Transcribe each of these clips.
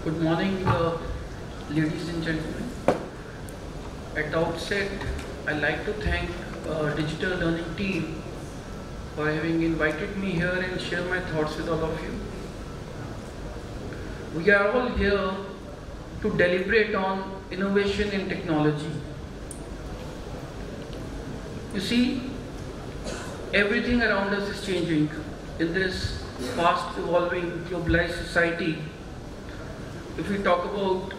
Good morning, ladies and gentlemen. At the outset, I'd like to thank Digital Learning team for having invited me here and share my thoughts with all of you. We are all here to deliberate on innovation in technology. You see, everything around us is changing in this fast evolving globalized society. If we talk about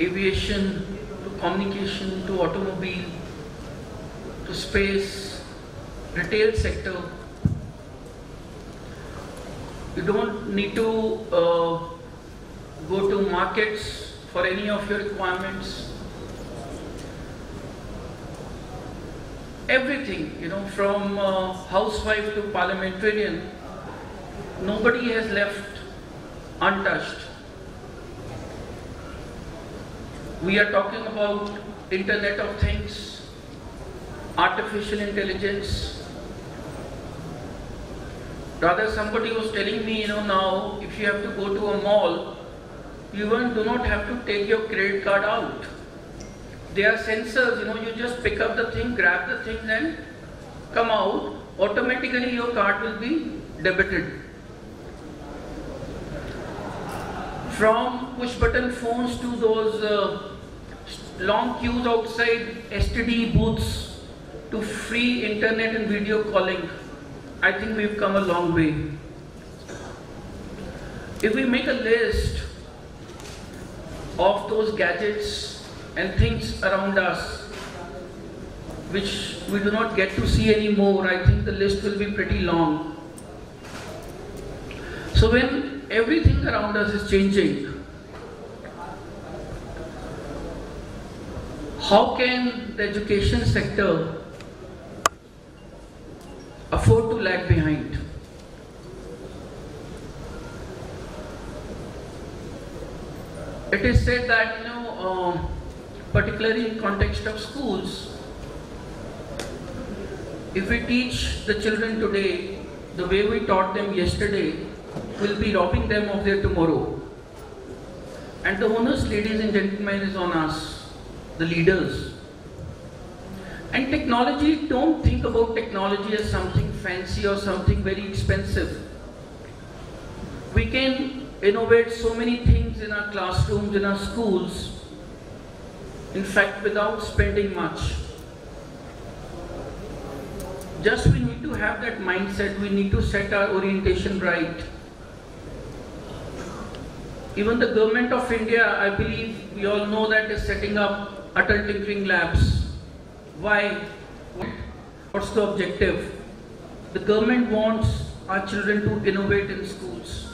aviation, to communication, to automobile, to space, retail sector, you don't need to go to markets for any of your requirements. Everything, from housewife to parliamentarian, nobody has left untouched. We are talking about Internet of Things, artificial intelligence. Rather, somebody was telling me, now if you have to go to a mall, you do not have to take your credit card out. There are sensors, you just pick up the thing, grab the thing and come out. Automatically your card will be debited. From push button phones to those long queues outside STD booths to free internet and video calling, I think we've come a long way. If we make a list of those gadgets and things around us which we do not get to see anymore, I think the list will be pretty long. So when everything around us is changing, how can the education sector afford to lag behind? It is said that, particularly in context of schools, if we teach the children today the way we taught them yesterday, we'll be robbing them of their tomorrow. And the onus, ladies and gentlemen, is on us, the leaders. And technology, don't think about technology as something fancy or something very expensive. We can innovate so many things in our classrooms, in our schools, in fact, without spending much. Just we need to have that mindset, we need to set our orientation right. Even the government of India, I believe, we all know that is setting up Atal Tinkering Labs. Why? What's the objective? The government wants our children to innovate in schools.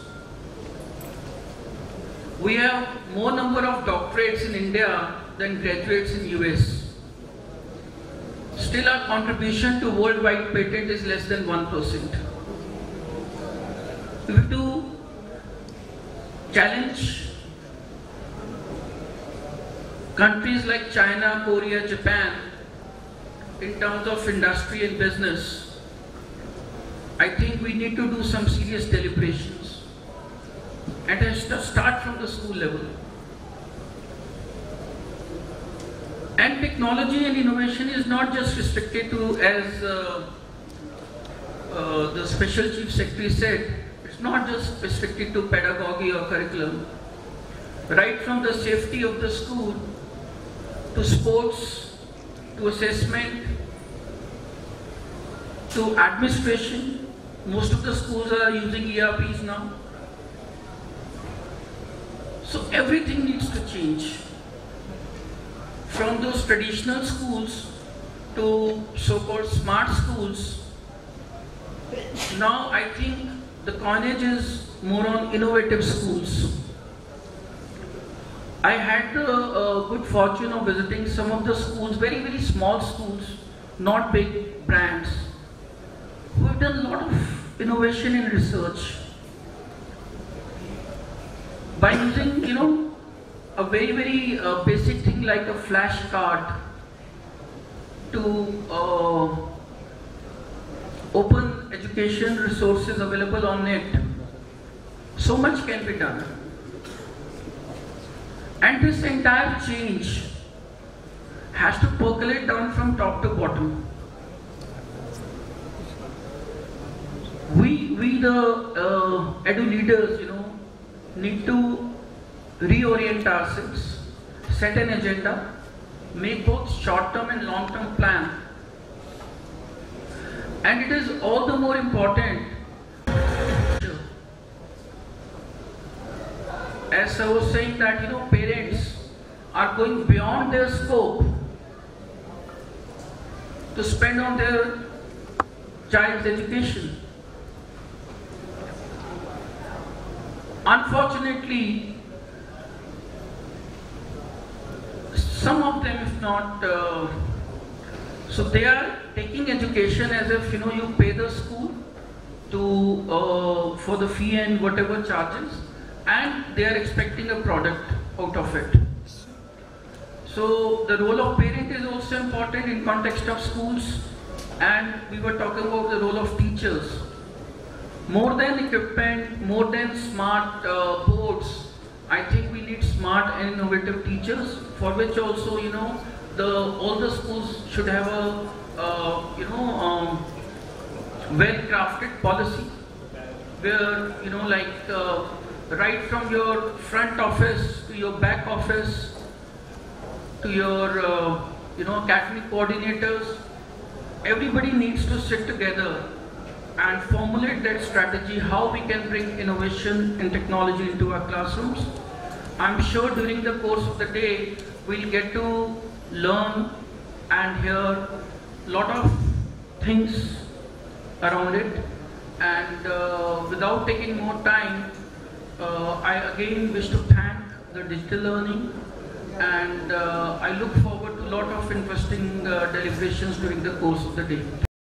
We have more number of doctorates in India than graduates in US. Still our contribution to worldwide patent is less than 1%. We have to challenge countries like China, Korea, Japan in terms of industry and business. I think we need to do some serious deliberations and has to start from the school level. And technology and innovation is not just restricted to, as the Special Chief Secretary said, it's not just restricted to pedagogy or curriculum. Right from the safety of the school, to sports, to assessment, to administration. Most of the schools are using ERPs now. So everything needs to change. From those traditional schools to so-called smart schools, now I think the coinage is more on innovative schools. I had the good fortune of visiting some of the schools, very, very small schools, not big brands, who have done a lot of innovation in research by using, a very, very basic thing like a flash card to open education resources available on net. So much can be done. And this entire change has to percolate down from top to bottom. We the edu leaders, need to reorient ourselves, set an agenda, make both short-term and long-term plan. And it is all the more important, as I was saying, that parents are going beyond their scope to spend on their child's education. Unfortunately, some of them, if not, so they are taking education as if you pay the school to for the fee and whatever charges, and they are expecting a product out of it. So the role of parent is also important in context of schools, and we were talking about the role of teachers. More than equipment, more than smart boards, I think we need smart and innovative teachers, for which also all the schools should have a well-crafted policy, where right from your front office to your back office to your academic coordinators, everybody needs to sit together and formulate that strategy, how we can bring innovation and technology into our classrooms. I'm sure during the course of the day we'll get to learn and hear a lot of things around it, and without taking more time, I again wish to thank the digital learning, and I look forward to a lot of interesting deliberations during the course of the day.